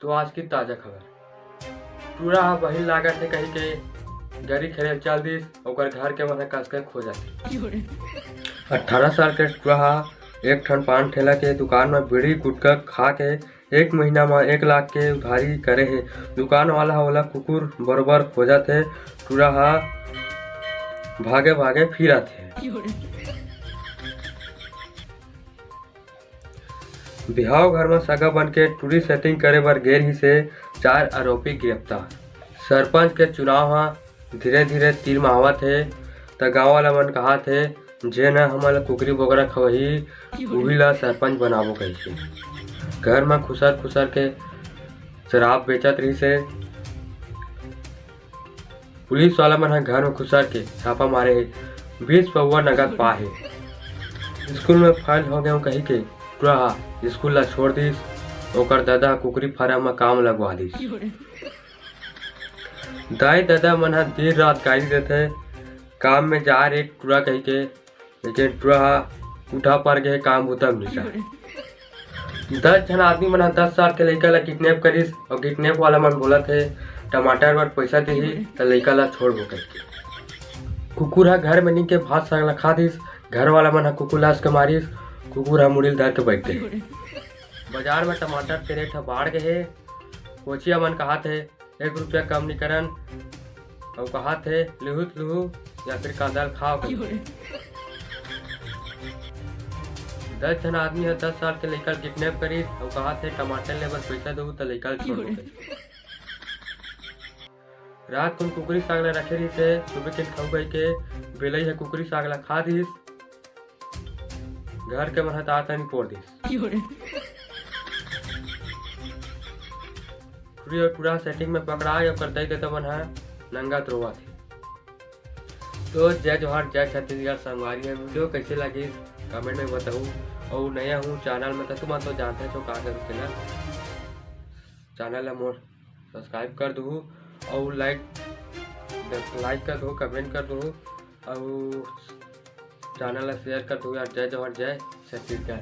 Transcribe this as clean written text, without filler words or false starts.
तो आज की ताज़ा खबर। टूरा बहिन लागत है कहीं के गरी खेले चल दिस और घर के मन कस के खो जाते। 18 साल के टूरा एक ठन पान ठेला के दुकान में बीड़ी गुटखा खा के 1 महीना में 1 लाख के उधारी करे है। दुकान वाला वाला कुकुर बरोबर खोजत है। टूरा भागे भागे फिरत है। बिहाव घर में सगा बन के टूरी सेटिंग करे बर गेर ही से 4 आरोपी गिरफ्तार। सरपंच के चुनाव धीरे धीरे तीर मावत है त गाँव वाला मन कहा थे जे न हमला कुकरी बोकरा खवही उही ला सरपंच बनाबो कही। घर में खुसर खुसर के शराब बेचत रही से पुलिस वाला मन घर में खुसर के छापा मारे 20 पौवा नगद पाहे। स्कूल में फाइल हो गए कही के टूरा स्कूल ला छोड़ दिस ओकर दादा कुकरी फार्म में काम लगवा दिस। दाई दादा मन दिन रात गाड़ी देते काम में जा रहे टूरा कही के, लेकिन टूरा उठा पर गए काम बुता मिला। 10 जन आदमी मन 10 साल के लड़का ला किडनैप करिस और किडनैप वाला मन बोला थे टमाटर बर पैसा देही तो लड़का ला छोड़बो करके। कुकुर घर में नी के भात साग ला खा दिस। घर वाला मन कुकुर लाश के मारिस। कुकुर मुड़िल धर के बैठ गए। बाजार में टमाटर के रेट बाढ़ गए। कोचिया मन कहा थे 1 रुपया कम नहीं करन और कहा थे लुहू या फिर कांदाल खाओ। 10 जन आदमी है 10 साल के लड़का किडनैप करी और कहा थे टमाटर ले बस पैसा दो तो लड़का छोड़ दो। रात को कुकरी साग ला रखे रही से सुबह के खाऊ गई के बेलई है कुकरी साग ला खा दिस। घर के मन आता नहीं पोड़ दिस। पूरा सेटिंग में पकड़ा और कर दई देता मन है नंगा त्रोवा थी। तो जय जोहार जय छत्तीसगढ़ संगवारी है। वीडियो कैसे लगी कमेंट में बताऊँ और नया हूँ चैनल में तो तुम तो जानते हो क्या करूँ के ना चैनल मोर सब्सक्राइब कर दो और लाइक कर दो कमेंट कर दो और चैनल शेयर कर दो यार। जय जोहार जय छत्तीसगढ़।